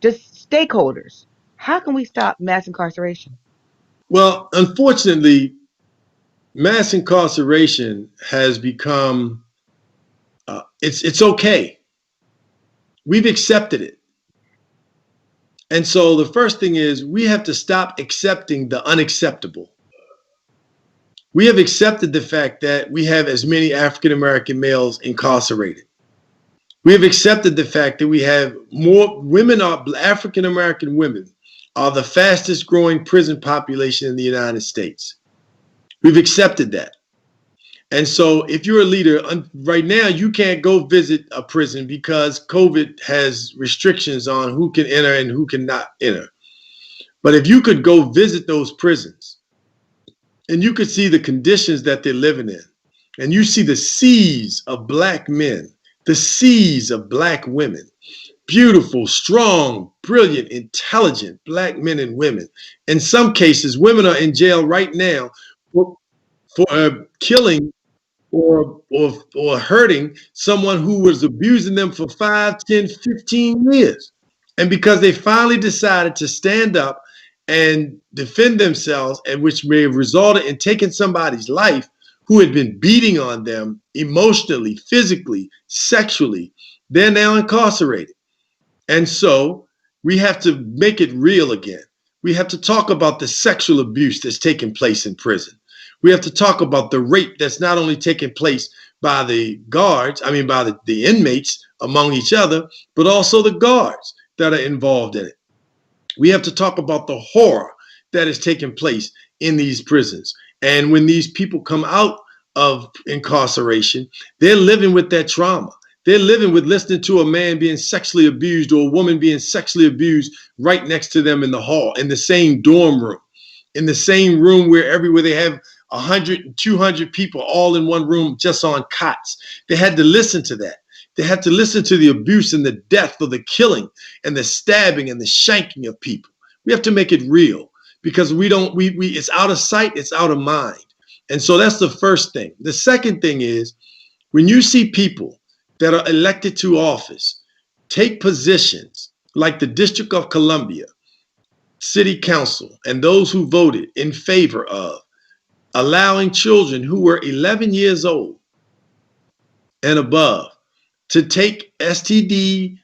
just stakeholders? How can we stop mass incarceration? Well, unfortunately, mass incarceration has become it's okay. We've accepted it. And so the first thing is we have to stop accepting the unacceptable. We have accepted the fact that we have as many African American males incarcerated. We have accepted the fact that we have more women, African American women are the fastest growing prison population in the United States. We've accepted that. And so if you're a leader right now, you can't go visit a prison because COVID has restrictions on who can enter and who cannot enter. But if you could go visit those prisons and you could see the conditions that they're living in, and you see the seas of black men, the seas of black women, beautiful, strong, brilliant, intelligent black men and women. In some cases, women are in jail right now for killing or hurting someone who was abusing them for 5, 10, 15 years. And because they finally decided to stand up and defend themselves, and which may have resulted in taking somebody's life who had been beating on them emotionally, physically, sexually, they're now incarcerated. And so we have to make it real again. We have to talk about the sexual abuse that's taking place in prison. We have to talk about the rape that's not only taking place by the guards, by the inmates among each other, but also the guards that are involved in it. We have to talk about the horror that is taking place in these prisons. And when these people come out of incarceration, they're living with that trauma. They're living with listening to a man being sexually abused or a woman being sexually abused right next to them in the hall, in the same dorm room, in the same room where everywhere they have 100 and 200 people all in one room just on cots. They had to listen to that. They had to listen to the abuse and the death or the killing and the stabbing and the shanking of people. We have to make it real because it's out of sight, it's out of mind. And so that's the first thing. The second thing is when you see people that are elected to office take positions like the District of Columbia City Council and those who voted in favor of allowing children who were 11 years old and above to take STD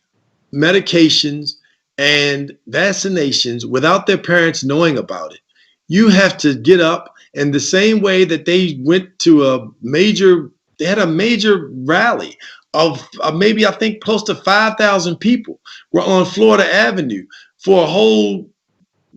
medications and vaccinations without their parents knowing about it. You have to get up, and the same way that they went to they had a major rally of maybe I think close to 5,000 people were on Florida Avenue for a whole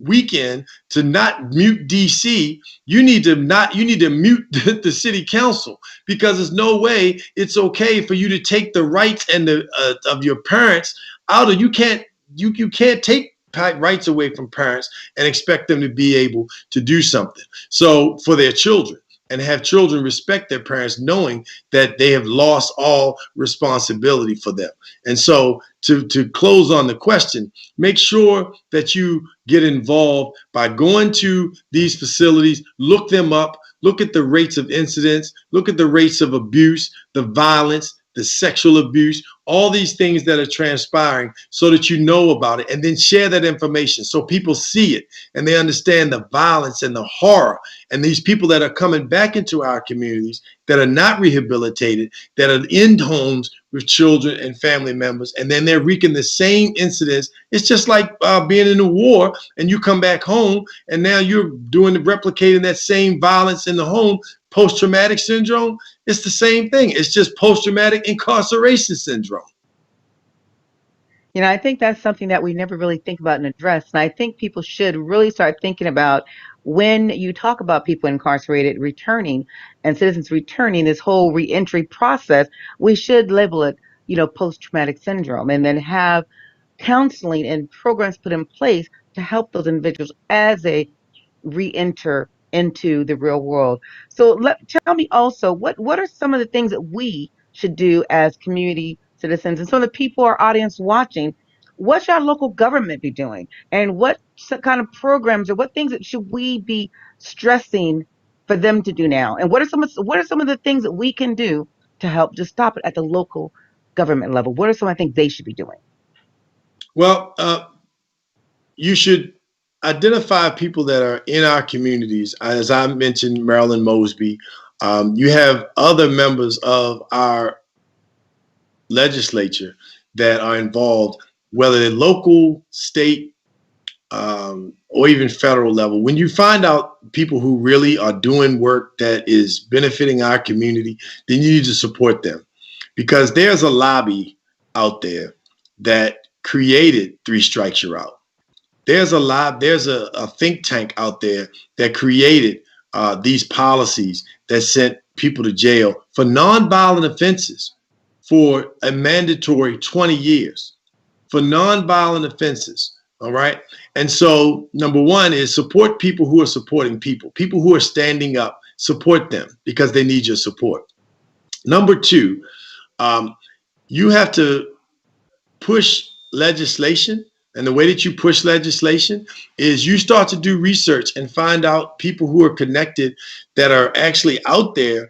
weekend to not mute DC. You need to mute the city council, because there's no way it's okay for you to take the rights and of your parents out of you can't take rights away from parents and expect them to be able to do something so for their children, and have children respect their parents knowing that they have lost all responsibility for them. And so to close on the question, make sure that you get involved by going to these facilities, look them up, look at the rates of incidents, look at the rates of abuse, the violence, the sexual abuse, all these things that are transpiring, so that you know about it, and then share that information so people see it and they understand the violence and the horror. And these people that are coming back into our communities that are not rehabilitated, that are in homes with children and family members, and then they're wreaking the same incidents. It's just like being in a war and you come back home and now you're replicating that same violence in the home. Post-traumatic syndrome, it's the same thing. It's just post-traumatic incarceration syndrome. I think that's something that we never really think about and address. And I think people should really start thinking about, when you talk about people incarcerated returning and citizens returning, this whole reentry process, we should label it, post-traumatic syndrome, and then have counseling and programs put in place to help those individuals as they re-enter into the real world. So tell me also, what are some of the things that we should do as community citizens. And so the people, our audience watching, what should our local government be doing? And what kind of programs or what things should we be stressing for them to do now? And what are some of the things that we can do to help to stop it at the local government level? What are some of the things they should be doing? Well, you should identify people that are in our communities. As I mentioned, Marilyn Mosby. You have other members of our legislature that are involved, whether they're local, state, or even federal level. When you find out people who really are doing work that is benefiting our community, then you need to support them, because there's a lobby out there that created Three Strikes You're Out. There's a think tank out there that created these policies that sent people to jail for nonviolent offenses for a mandatory 20 years for nonviolent offenses. All right. And so number one is support people who are supporting people who are standing up, support them because they need your support. Number two, you have to push legislation. And the way that you push legislation is you start to do research and find out people who are connected that are actually out there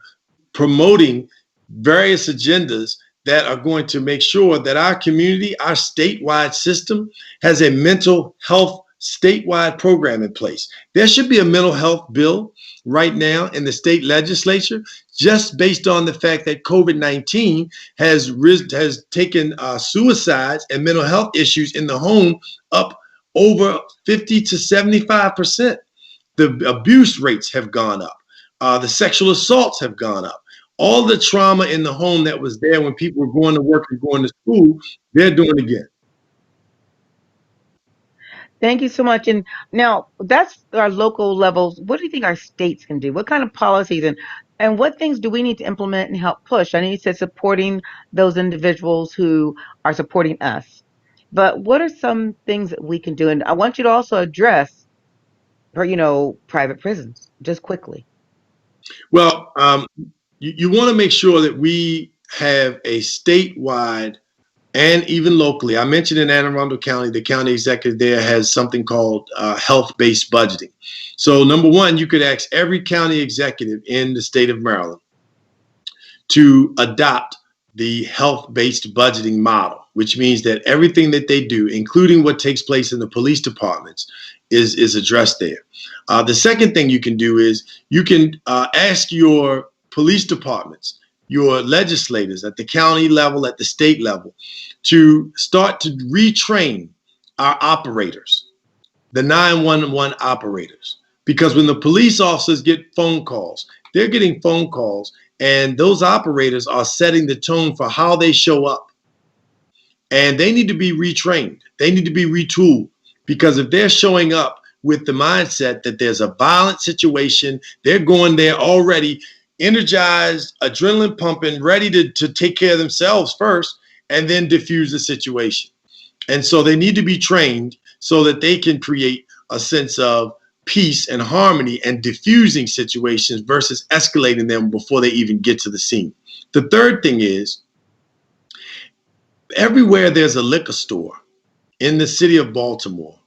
promoting various agendas that are going to make sure that our community, our statewide system, has a mental health statewide program in place. There should be a mental health bill right now in the state legislature, just based on the fact that COVID-19 has taken suicides and mental health issues in the home up over 50 to 75%. The abuse rates have gone up. The sexual assaults have gone up. All the trauma in the home that was there when people were going to work and going to school, they're doing again. Thank you so much. And now that's our local levels. What do you think our states can do? What kind of policies and what things do we need to implement and help push? I know you said supporting those individuals who are supporting us, but what are some things that we can do? And I want you to also address, private prisons just quickly. Well, you want to make sure that we have a statewide and even locally. I mentioned in Anne Arundel County, the county executive there has something called health-based budgeting. So number one, you could ask every county executive in the state of Maryland to adopt the health-based budgeting model, which means that everything that they do, including what takes place in the police departments, is addressed there. The second thing you can do is you can ask your police departments, your legislators at the county level, at the state level, to start to retrain our operators, the 911 operators. Because when the police officers get phone calls, they're getting phone calls, and those operators are setting the tone for how they show up. And they need to be retrained. They need to be retooled, because if they're showing up with the mindset that there's a violent situation, they're going there already energized, adrenaline pumping, ready to take care of themselves first and then diffuse the situation. And so they need to be trained so that they can create a sense of peace and harmony and diffusing situations versus escalating them before they even get to the scene. The third thing is, everywhere there's a liquor store in the city of Baltimore,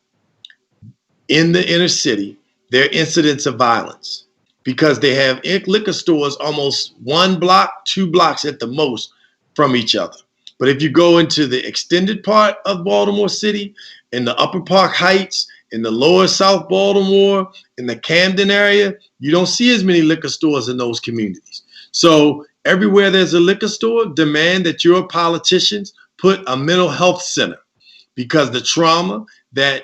in the inner city, there are incidents of violence, because they have liquor stores almost 1 block, 2 blocks at the most from each other. But if you go into the extended part of Baltimore City, in the Upper Park Heights, in the lower South Baltimore, in the Camden area, you don't see as many liquor stores in those communities. So everywhere there's a liquor store, demand that your politicians put a mental health center, because the trauma that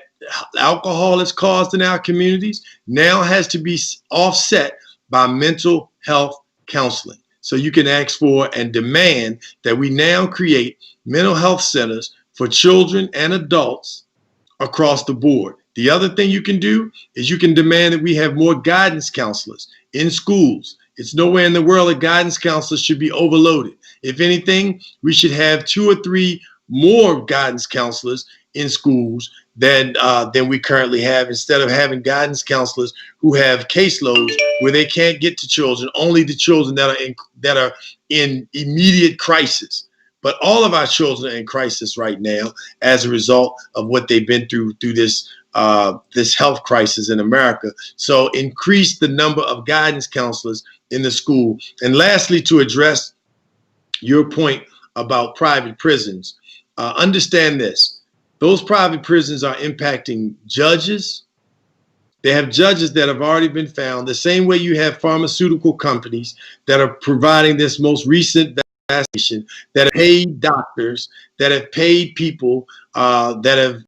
alcohol has caused in our communities now has to be offset by mental health counseling. So you can ask for and demand that we now create mental health centers for children and adults across the board. The other thing you can do is you can demand that we have more guidance counselors in schools. It's nowhere in the world that guidance counselors should be overloaded. If anything, we should have 2 or 3 more guidance counselors in schools than we currently have, instead of having guidance counselors who have caseloads where they can't get to children, only the children that are in immediate crisis. But all of our children are in crisis right now as a result of what they've been through this this health crisis in America. So increase the number of guidance counselors in the school. And lastly, to address your point about private prisons, understand this. Those private prisons are impacting judges. They have judges that have already been found, the same way you have pharmaceutical companies that are providing this most recent vaccination, that have paid doctors, that have paid people, that have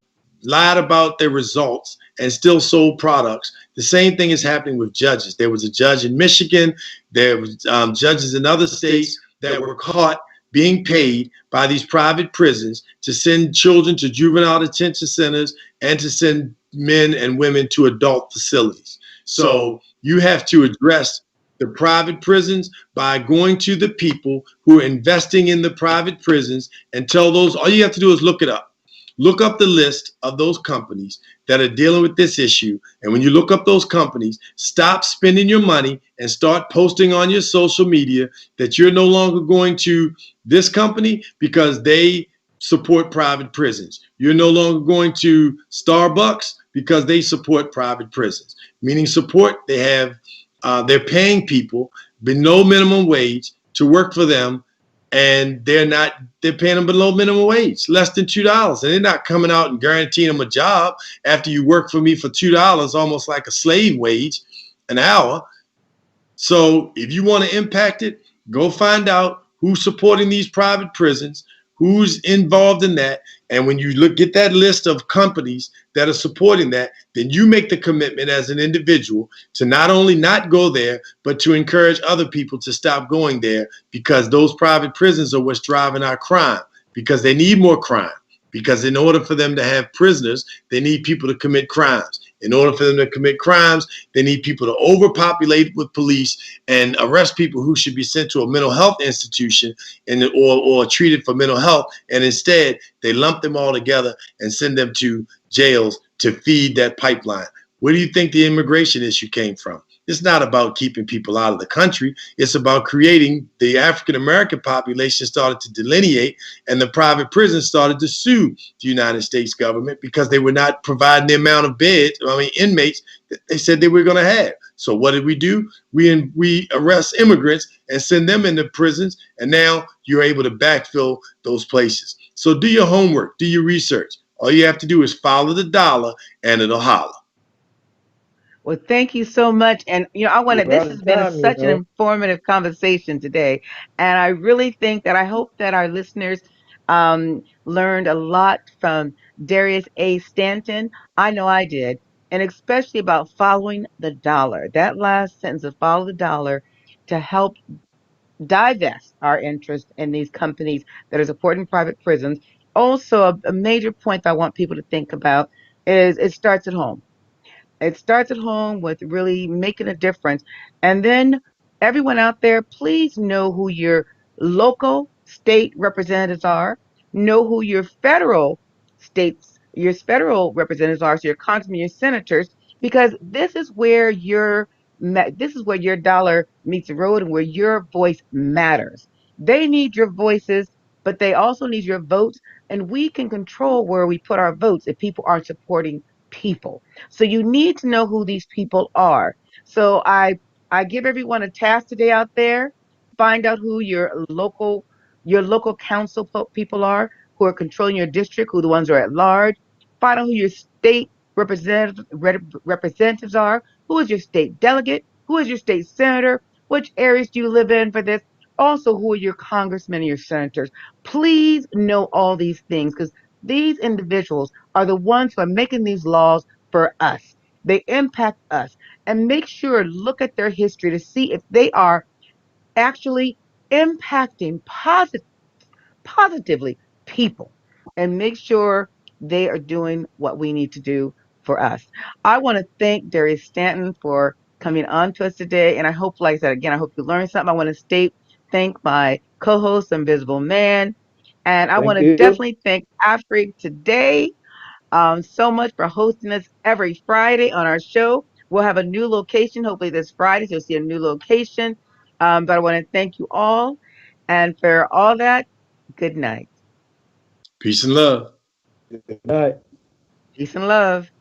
lied about their results and still sold products. The same thing is happening with judges. There was a judge in Michigan. There was judges in other states that were caught being paid by these private prisons to send children to juvenile detention centers and to send men and women to adult facilities. So you have to address the private prisons by going to the people who are investing in the private prisons and tell those, all you have to do is look it up. Look up the list of those companies that are dealing with this issue. And when you look up those companies, stop spending your money and start posting on your social media that you're no longer going to this company because they support private prisons. You're no longer going to Starbucks because they support private prisons. Meaning support, they have, they're paying people below minimum wage to work for them, and they're paying them below minimum wage, less than $2. And they're not coming out and guaranteeing them a job after you work for me for $2, almost like a slave wage an hour. So if you want to impact it, go find out who's supporting these private prisons, who's involved in that. And when you get that list of companies that are supporting that, then you make the commitment as an individual to not only not go there, but to encourage other people to stop going there, because those private prisons are what's driving our crime, because they need more crime. Because in order for them to have prisoners, they need people to commit crimes. In order for them to commit crimes, they need people to overpopulate with police and arrest people who should be sent to a mental health institution or treated for mental health. And instead, they lump them all together and send them to jails to feed that pipeline. Where do you think the immigration issue came from? It's not about keeping people out of the country. It's about creating the African-American population started to delineate, and the private prisons started to sue the United States government because they were not providing the amount of inmates that they said they were going to have. So what did we do? We arrest immigrants and send them into prisons, and now you're able to backfill those places. So do your homework, do your research. All you have to do is follow the dollar, and it'll holler. Well, thank you so much. And, this has been such an informative conversation today. And I really think that I hope that our listeners learned a lot from Darius A. Stanton. I know I did. And especially about following the dollar. That last sentence of follow the dollar to help divest our interest in these companies that are supporting private prisons. Also, a major point that I want people to think about is it starts at home. It starts at home with really making a difference. And then everyone out there, please know who your local state representatives are. Know who your federal representatives are, so your congressmen, your senators, because this is where your dollar meets the road and where your voice matters. They need your voices, but they also need your votes. And we can control where we put our votes if people aren't supporting people. So you need to know who these people are. So I give everyone a task today out there. Find out who your local council people are, who are controlling your district, who the ones are at large. Find out who your state representatives are. Who is your state delegate? Who is your state senator? Which areas do you live in for this? Also, who are your congressmen and your senators? Please know all these things, because these individuals are the ones who are making these laws for us. They impact us. And make sure, look at their history to see if they are actually impacting positively people, and make sure they are doing what we need to do for us. I want to thank Darius Stanton for coming on to us today. And I hope, like I said, again, I hope you learned something. I want to thank my co-host, Invisible Man. And I want to definitely thank Afrique Today so much for hosting us every Friday on our show. We'll have a new location, hopefully this Friday, so you'll see a new location. But I want to thank you all. And for all that, good night. Peace and love. Good night. Peace and love.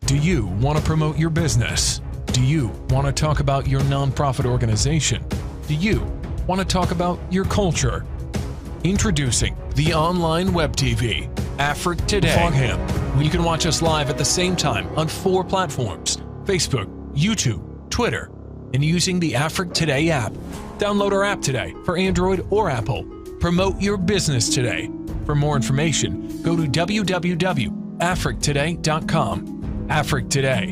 Do you want to promote your business? Do you want to talk about your nonprofit organization? Do you want to talk about your culture? Introducing the online web TV, Afrique Today. Fogham, where you can watch us live at the same time on 4 platforms: Facebook, YouTube, Twitter, and using the Afrique Today app. Download our app today for Android or Apple. Promote your business today. For more information, go to www.afriquetoday.com. Afrique Today.